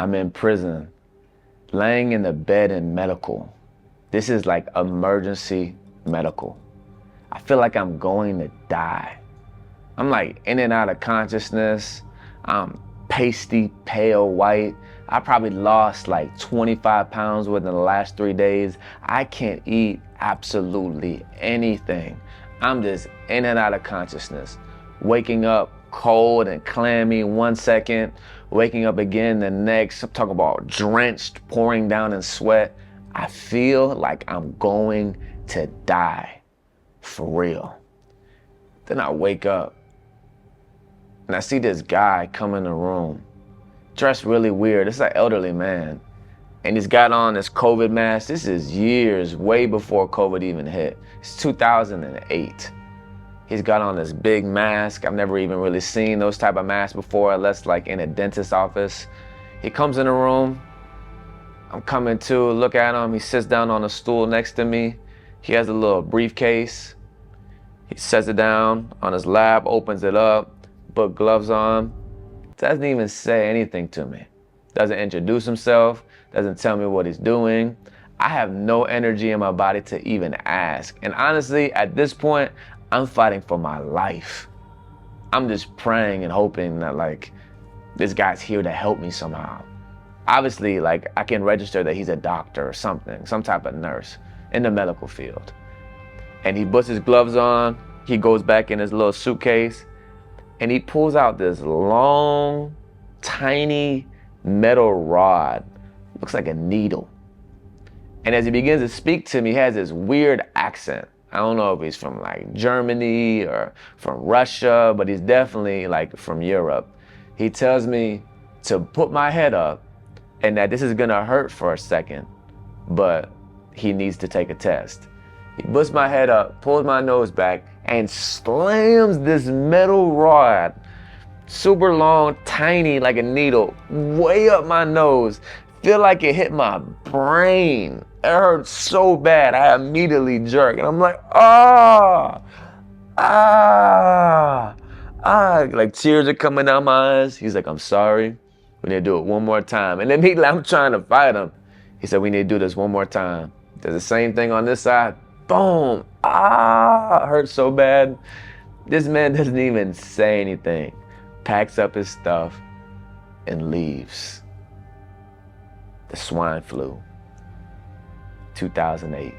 I'm in prison, laying in the bed in medical. This is like emergency medical. I feel like I'm going to die. I'm like in and out of consciousness. I'm pasty, pale white. I probably lost like 25 pounds within the last 3 days. I can't eat absolutely anything. I'm just in and out of consciousness. Waking up cold and clammy 1 second, waking up again the next. I'm talking about drenched, pouring down in sweat. I feel like I'm going to die, for real. Then I wake up and I see this guy come in the room, dressed really weird. It's an elderly man. And he's got on this COVID mask. This is years, way before COVID even hit. It's 2008. He's got on this big mask. I've never even really seen those type of masks before, unless like in a dentist's office. He comes in the room. I'm coming to look at him. He sits down on a stool next to me. He has a little briefcase. He sets it down on his lap, opens it up, put gloves on. Doesn't even say anything to me. Doesn't introduce himself, doesn't tell me what he's doing. I have no energy in my body to even ask. And honestly, at this point, I'm fighting for my life. I'm just praying and hoping that like this guy's here to help me somehow. Obviously, like I can register that he's a doctor or something, some type of nurse in the medical field. And he puts his gloves on, he goes back in his little suitcase, and he pulls out this long, tiny metal rod. Looks like a needle. And as he begins to speak to me, he has this weird accent. I don't know if he's from like Germany or from Russia, but he's definitely like from Europe. He tells me to put my head up and that this is gonna hurt for a second, but he needs to take a test. He puts my head up, pulls my nose back, and slams this metal rod, super long, tiny, like a needle, way up my nose. Feel like it hit my brain. It hurt so bad, I immediately jerk. And I'm like, like tears are coming down my eyes. He's like, I'm sorry, we need to do it one more time. And immediately I'm trying to fight him. He said, we need to do this one more time. Does the same thing on this side. Boom, it hurts so bad. This man doesn't even say anything. Packs up his stuff and leaves. The swine flu, 2008,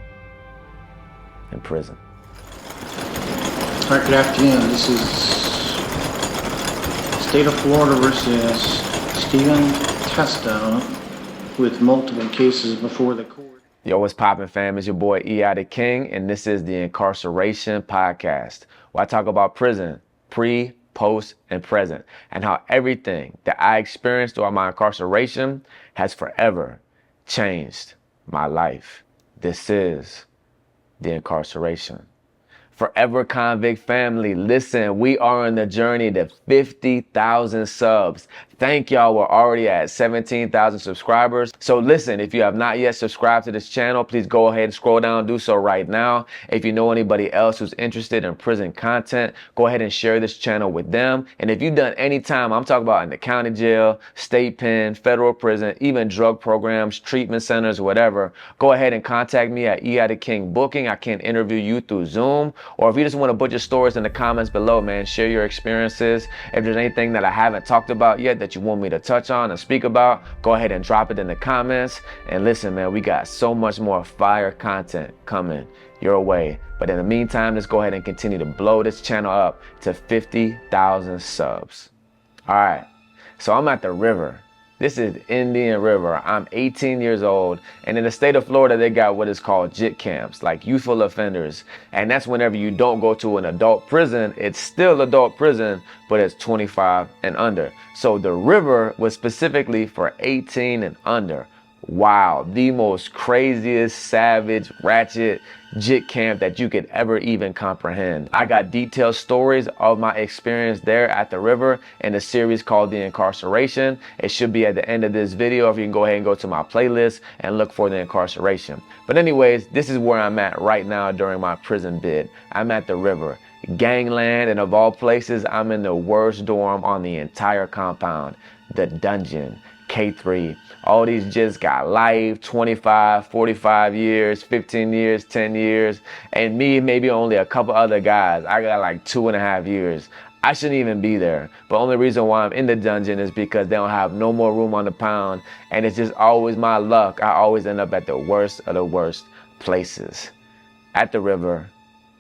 in prison. All right, good afternoon. This is State of Florida versus Stephen Testo with multiple cases before the court. Yo, what's poppin', fam? It's your boy E.I. the King, and this is the Incarceration podcast, where I talk about prison, pre, post, and present, and how everything that I experienced throughout my incarceration has forever changed my life. This is the Incarceration. Forever Convict family, listen, we are on the journey to 50,000 subs. Thank y'all, we're already at 17,000 subscribers. So listen, if you have not yet subscribed to this channel, please go ahead and scroll down and do so right now. If you know anybody else who's interested in prison content, go ahead and share this channel with them. And if you've done any time, I'm talking about in the county jail, state pen, federal prison, even drug programs, treatment centers, whatever, go ahead and contact me at eithekingbooking. I can interview you through Zoom. Or if you just want to put your stories in the comments below, man, share your experiences. If there's anything that I haven't talked about yet that you want me to touch on and speak about, go ahead and drop it in the comments. And listen, man, we got so much more fire content coming your way. But in the meantime, let's go ahead and continue to blow this channel up to 50,000 subs. All right, so I'm at the river. This is Indian River. I'm 18 years old, and in the state of Florida, they got what is called JIT camps, like youthful offenders. And that's whenever you don't go to an adult prison. It's still adult prison, but it's 25 and under. So the river was specifically for 18 and under. Wow, the most craziest, savage, ratchet JIT camp that you could ever even comprehend. I got detailed stories of my experience there at the river in a series called The Incarceration. It should be at the end of this video, if you can go ahead and go to my playlist and look for The Incarceration. But anyways, this is where I'm at right now during my prison bid. I'm at the river. Gangland, and of all places, I'm in the worst dorm on the entire compound, the dungeon. K3. All these jits got life, 25, 45 years, 15 years, 10 years. And me, maybe only a couple other guys. I got like 2.5 years. I shouldn't even be there. But only reason why I'm in the dungeon is because they don't have no more room on the pound. And it's just always my luck. I always end up at the worst of the worst places. At the river,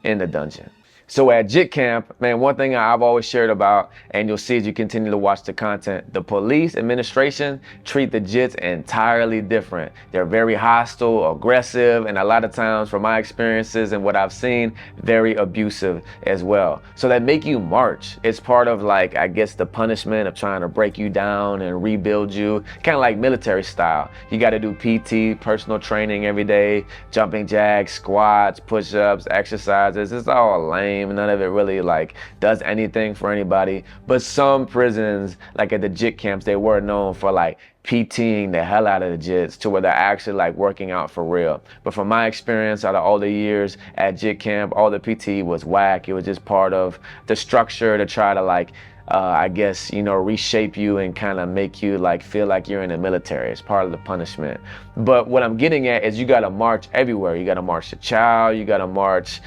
in the dungeon. So at JIT camp, man, one thing I've always shared about, and you'll see as you continue to watch the content, the police administration treat the JITs entirely different. They're very hostile, aggressive, and a lot of times from my experiences and what I've seen, very abusive as well. So they make you march. It's part of like, I guess the punishment of trying to break you down and rebuild you, kind of like military style. You got to do PT, personal training every day, jumping jacks, squats, push-ups, exercises. It's all lame. None of it really like does anything for anybody. But some prisons, like at the JIT camps, they were known for like PTing the hell out of the jits to where they're actually like working out for real. But from my experience out of all the years at JIT camp, all the PT was whack. It was just part of the structure to try to like I guess, you know, reshape you and kind of make you like feel like you're in the military. It's part of the punishment. But what I'm getting at is you got to march everywhere. You got to march to chow, you got to march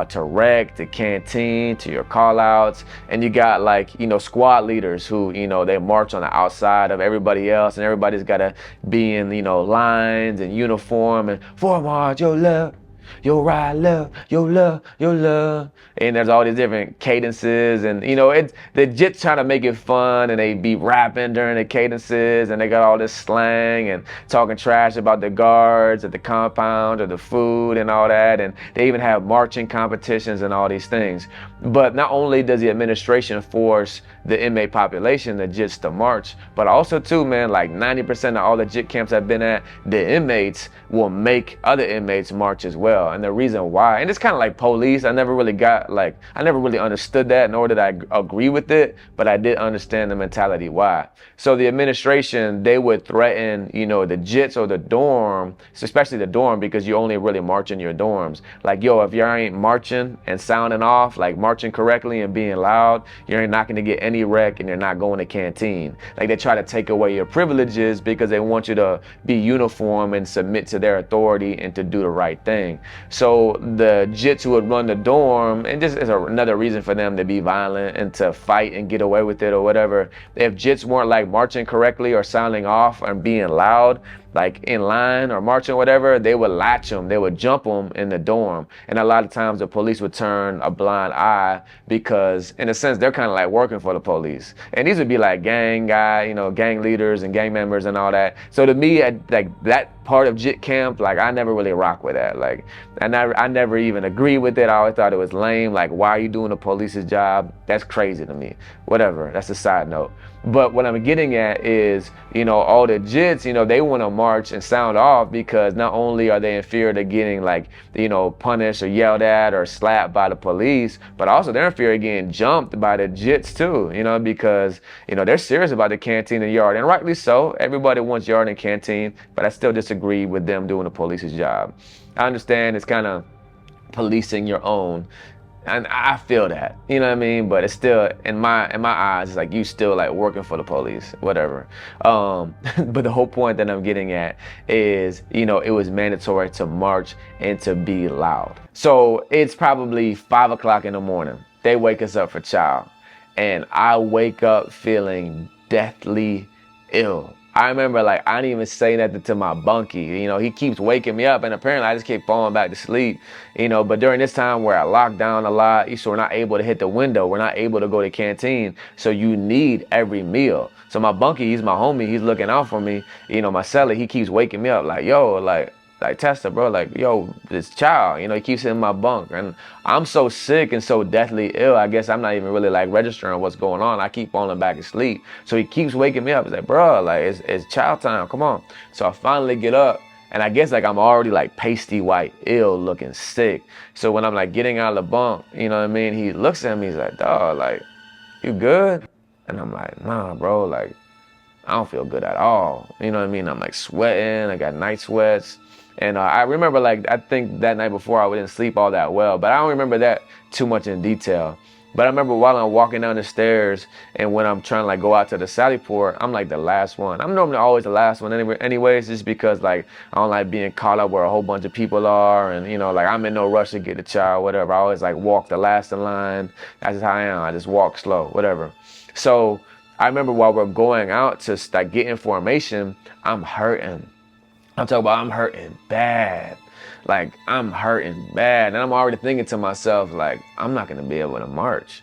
to rec, to canteen, to your call outs. And you got like, you know, squad leaders who, you know, they march on the outside of everybody else, and everybody's got to be in, you know, lines and uniform and forward march, your left, your right, left, your left, your left. And there's all these different cadences, and you know, it's the JITs trying to make it fun, and they be rapping during the cadences, and they got all this slang and talking trash about the guards at the compound or the food and all that. And they even have marching competitions and all these things. But not only does the administration force the inmate population, the JITs, to march, but also too, man, like 90% of all the JIT camps I've been at, the inmates will make other inmates march as well. And the reason why, and it's kind of like police, I never really understood that, nor did I agree with it, but I did understand the mentality why. So the administration, they would threaten, you know, the JITs or the dorm, especially the dorm, because you only really march in your dorms. Like, yo, if you ain't marching and sounding off, like marching correctly and being loud, you're not going to get any rec, and you're not going to canteen. Like, they try to take away your privileges because they want you to be uniform and submit to their authority and to do the right thing. So the JITs who would run the dorm, and this is another reason for them to be violent and to fight and get away with it or whatever. If JITs weren't like marching correctly or sounding off or being loud, like in line or marching, whatever, they would latch them, they would jump them in the dorm. And a lot of times the police would turn a blind eye because in a sense, they're kind of like working for the police. And these would be like gang guy, you know, gang leaders and gang members and all that. So to me, like that part of JIT camp, like I never really rock with that. Like, and I never even agree with it. I always thought it was lame. Like, why are you doing the police's job? That's crazy to me. Whatever, that's a side note. But what I'm getting at is, you know, all the JITs, you know, they want to march and sound off because not only are they in fear of getting like, you know, punished or yelled at or slapped by the police, but also they're in fear of getting jumped by the JITs too, you know, because, you know, they're serious about the canteen and yard, and rightly so. Everybody wants yard and canteen, but I still disagree with them doing the police's job. I understand it's kind of policing your own, and I feel that, you know what I mean? But it's still, in my eyes, it's like you still like working for the police, whatever. But the whole point that I'm getting at is, you know, it was mandatory to march and to be loud. So it's probably 5 o'clock in the morning. They wake us up for chow, and I wake up feeling deathly ill. I remember, like, I didn't even say nothing to my bunkie. You know, he keeps waking me up, and apparently I just keep falling back to sleep, you know. But during this time where I locked down a lot, so we're not able to hit the window, we're not able to go to canteen, so you need every meal. So my bunkie, he's my homie, he's looking out for me. You know, my cellie, he keeps waking me up, like, yo, like Testa, bro, like, yo, this child, you know, he keeps hitting my bunk. And I'm so sick and so deathly ill, I guess I'm not even really like registering what's going on. I keep falling back asleep. So he keeps waking me up. He's like, bro, like, it's child time, come on. So I finally get up, and I guess like I'm already like pasty white, ill, looking sick. So when I'm like getting out of the bunk, you know what I mean, he looks at me, he's like, dawg, like, you good? And I'm like, nah, bro, like, I don't feel good at all. You know what I mean? I'm like sweating, I got night sweats. And I remember, like, I think that night before I didn't sleep all that well, but I don't remember that too much in detail. But I remember while I'm walking down the stairs and when I'm trying to like go out to the sally port, I'm like the last one. I'm normally always the last one anyways, just because like I don't like being caught up where a whole bunch of people are, and you know, like I'm in no rush to get the child, whatever. I always like walk the last in line. That's just how I am. I just walk slow, whatever. So I remember while we're going out to like get information, I'm hurting. I'm talking about I'm hurting bad. Like I'm hurting bad. And I'm already thinking to myself, like, I'm not gonna be able to march.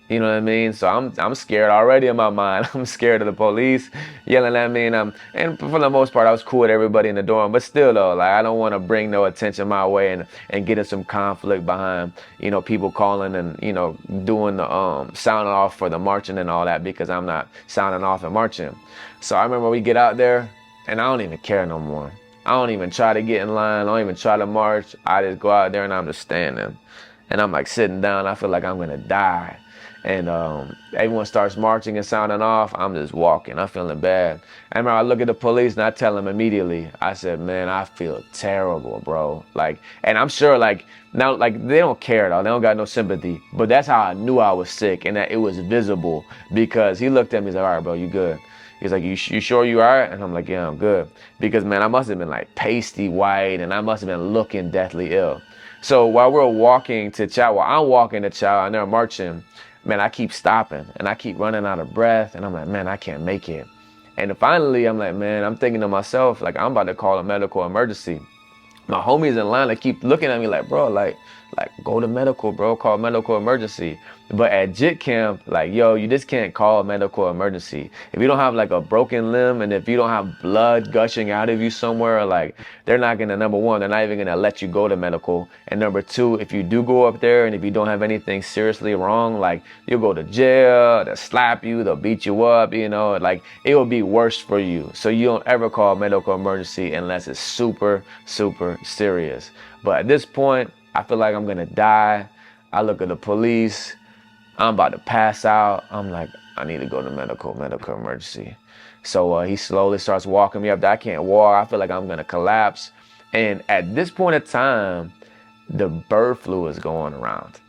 You know what I mean? So I'm scared already in my mind. I'm scared of the police yelling at me, and for the most part I was cool with everybody in the dorm. But still though, like I don't want to bring no attention my way and get in some conflict behind, you know, people calling and, you know, doing the sounding off for the marching and all that, because I'm not sounding off and marching. So I remember we get out there and I don't even care no more. I don't even try to get in line. I don't even try to march. I just go out there and I'm just standing. And I'm like sitting down. I feel like I'm gonna die. And everyone starts marching and sounding off. I'm just walking. I'm feeling bad. I remember I look at the police and I tell them immediately. I said, man, I feel terrible, bro. Like, and I'm sure like now, like they don't care at all. They don't got no sympathy. But that's how I knew I was sick and that it was visible, because he looked at me and said, all right, bro, you good? He's like, you sure you all right? And I'm like, yeah, I'm good. Because man, I must have been like pasty white and I must have been looking deathly ill. So while we're walking to chow, while I'm walking to chow and they're marching, man, I keep stopping and I keep running out of breath. And I'm like, man, I can't make it. And finally, I'm like, man, I'm thinking to myself, like, I'm about to call a medical emergency. My homies in line, they keep looking at me like, bro, like go to medical, bro, call medical emergency. But at JIT camp, like, yo, you just can't call a medical emergency. If you don't have like a broken limb and if you don't have blood gushing out of you somewhere, like they're not gonna, number one, they're not even gonna let you go to medical. And number two, if you do go up there and if you don't have anything seriously wrong, like you'll go to jail, they'll slap you, they'll beat you up, you know, like it will be worse for you. So you don't ever call a medical emergency unless it's super, super serious. But at this point, I feel like I'm gonna die. I look at the police. I'm about to pass out. I'm like, I need to go to medical emergency. So he slowly starts walking me up there. I can't walk. I feel like I'm gonna collapse. And at this point in time, the bird flu is going around.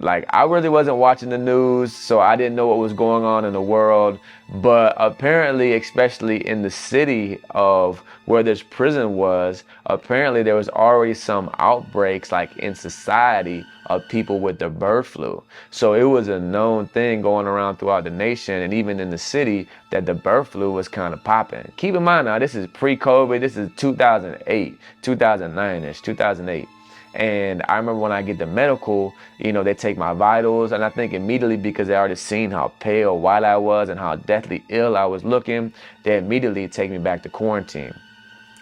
Like, I really wasn't watching the news, so I didn't know what was going on in the world. But apparently, especially in the city of where this prison was, apparently there was already some outbreaks, like in society, of people with the bird flu. So it was a known thing going around throughout the nation and even in the city that the bird flu was kind of popping. Keep in mind now, this is pre-COVID. This is 2008, 2009-ish, 2008. And I remember when I get to medical, you know, they take my vitals, and I think immediately, because they already seen how pale white I was and how deathly ill I was looking, they immediately take me back to quarantine.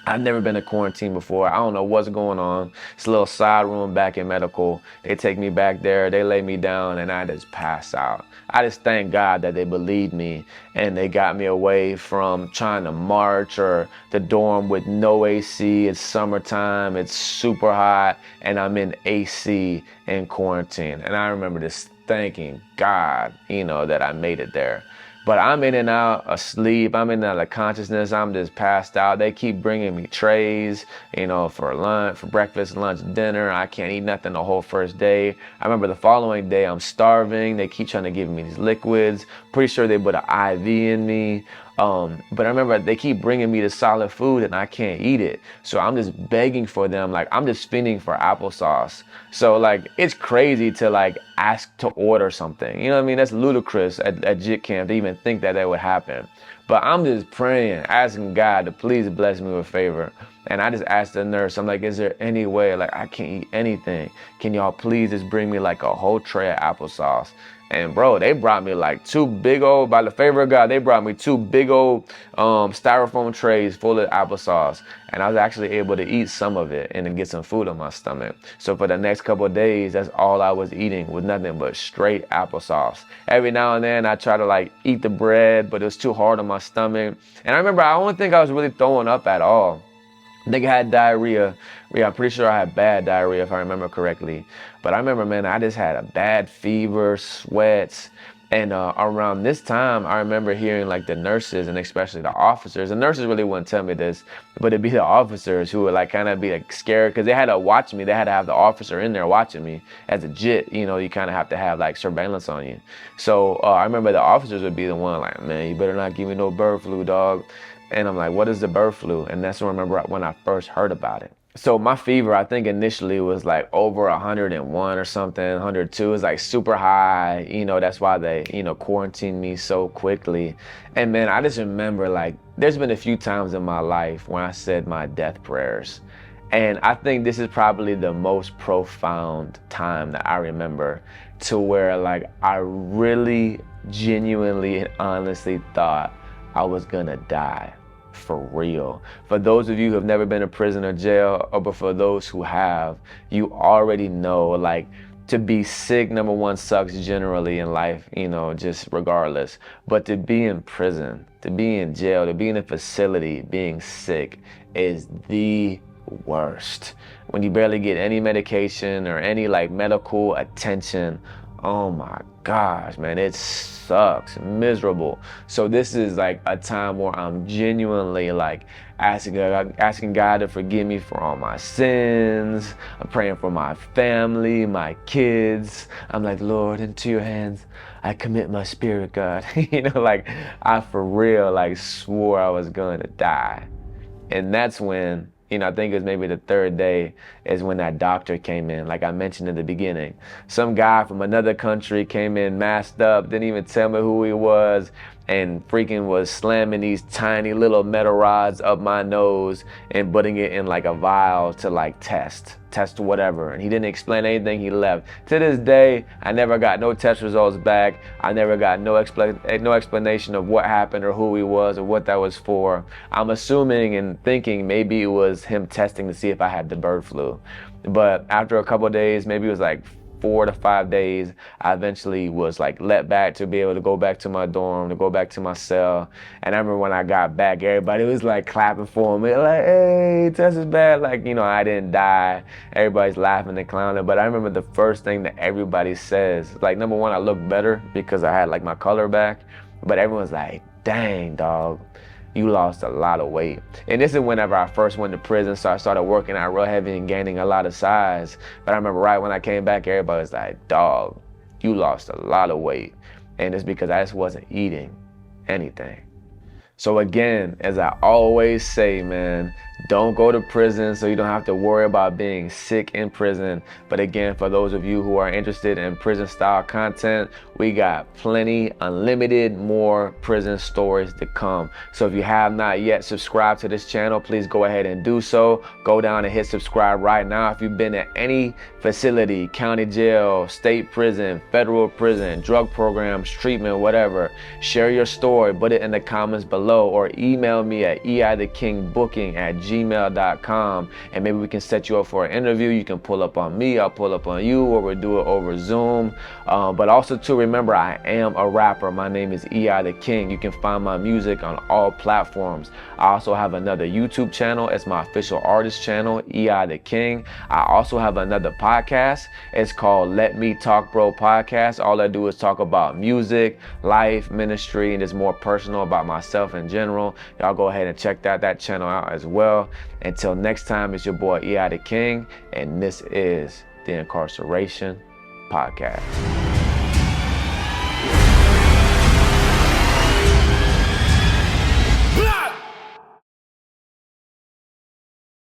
I've never been to quarantine before. I don't know what's going on. It's a little side room back in medical. They take me back there, they lay me down, and I just pass out. I just thank God that they believed me and they got me away from trying to march or the dorm with no AC. It's summertime, it's super hot, and I'm in AC in quarantine. And I remember just thanking God, you know, that I made it there. But I'm in and out asleep. I'm in and out of consciousness. I'm just passed out. They keep bringing me trays, you know, for lunch, for breakfast, lunch, dinner. I can't eat nothing the whole first day. I remember the following day, I'm starving. They keep trying to give me these liquids. Pretty sure they put an IV in me. But I remember they keep bringing me the solid food and I can't eat it. So I'm just begging for them. Like, I'm just fiending for applesauce. So like, it's crazy to like ask to order something. You know what I mean? That's ludicrous at JIT camp to even think that would happen. But I'm just praying, asking God to please bless me with favor. And I just asked the nurse, I'm like, is there any way, like I can't eat anything. Can y'all please just bring me like a whole tray of applesauce? And bro, they brought me like two big old, by the favor of God, they brought me two big old styrofoam trays full of applesauce. And I was actually able to eat some of it and then get some food on my stomach. So for the next couple of days, that's all I was eating, was nothing but straight applesauce. Every now and then I try to like eat the bread, but it was too hard on my stomach. And I remember, I don't think I was really throwing up at all. I think I had diarrhea. Yeah, I'm pretty sure I had bad diarrhea if I remember correctly. But I remember, man, I just had a bad fever, sweats, And around this time, I remember hearing like the nurses and especially the officers. The nurses really wouldn't tell me this, but it'd be the officers who would like kind of be like scared because they had to watch me. They had to have the officer in there watching me. As a JIT, you know, you kind of have to have like surveillance on you. So I remember the officers would be the one like, man, you better not give me no bird flu, dog. And I'm like, what is the bird flu? And that's when I remember when I first heard about it. So my fever, I think initially was like over 101 or something, 102. It's like super high. You know, that's why they, you know, quarantined me so quickly. And man, I just remember like there's been a few times in my life when I said my death prayers. And I think this is probably the most profound time that I remember, to where like I really genuinely and honestly thought I was gonna die. For real. For those of you who have never been to prison or jail, or but for those who have, you already know like to be sick, number one, sucks generally in life, you know, just regardless. But to be in prison, to be in jail, to be in a facility being sick is the worst. When you barely get any medication or any like medical attention, oh my gosh, man, it sucks, miserable. So this is like a time where I'm genuinely like asking God to forgive me for all my sins. I'm praying for my family, my kids. I'm like, Lord, into your hands I commit my spirit, God. You know, like I for real like swore I was gonna die. And that's when, you know, I think it was maybe the third day is when that doctor came in, like I mentioned in the beginning. Some guy from another country came in masked up, didn't even tell me who he was, and freaking was slamming these tiny little metal rods up my nose and putting it in like a vial to like test whatever. And he didn't explain anything, he left. To this day, I never got no test results back. I never got no explanation of what happened or who he was or what that was for. I'm assuming and thinking maybe it was him testing to see if I had the bird flu. But after a couple of days, maybe it was like 4 to 5 days, I eventually was like let back to be able to go back to my dorm, to go back to my cell. And I remember when I got back, everybody was like clapping for me, like, hey, test is bad. Like, you know, I didn't die. Everybody's laughing and clowning. But I remember the first thing that everybody says, like, number one, I looked better because I had like my color back. But everyone's like, dang, dog, you lost a lot of weight. And this is whenever I first went to prison, so I started working out real heavy and gaining a lot of size. But I remember right when I came back, everybody was like, dog, you lost a lot of weight. And it's because I just wasn't eating anything. So again, as I always say, man, don't go to prison so you don't have to worry about being sick in prison. But again, for those of you who are interested in prison style content, we got plenty, unlimited more prison stories to come. So if you have not yet subscribed to this channel, please go ahead and do so. Go down and hit subscribe right now. If you've been at any facility, county jail, state prison, federal prison, drug programs, treatment, whatever, share your story, put it in the comments below, or email me at eithekingbooking@gmail.com, and maybe we can set you up for an interview. You can pull up on me, I'll pull up on you, or we'll do it over Zoom. But also to remember, I am a rapper. My name is EI the King. You can find my music on all platforms. I also have another YouTube channel. It's my official artist channel, EI the King. I also have another podcast. It's called Let Me Talk Bro Podcast. All I do is talk about music, life, ministry, and it's more personal about myself in general. Y'all go ahead and check that channel out as well. Until next time, it's your boy EI the King, and this is the Incarceration Podcast.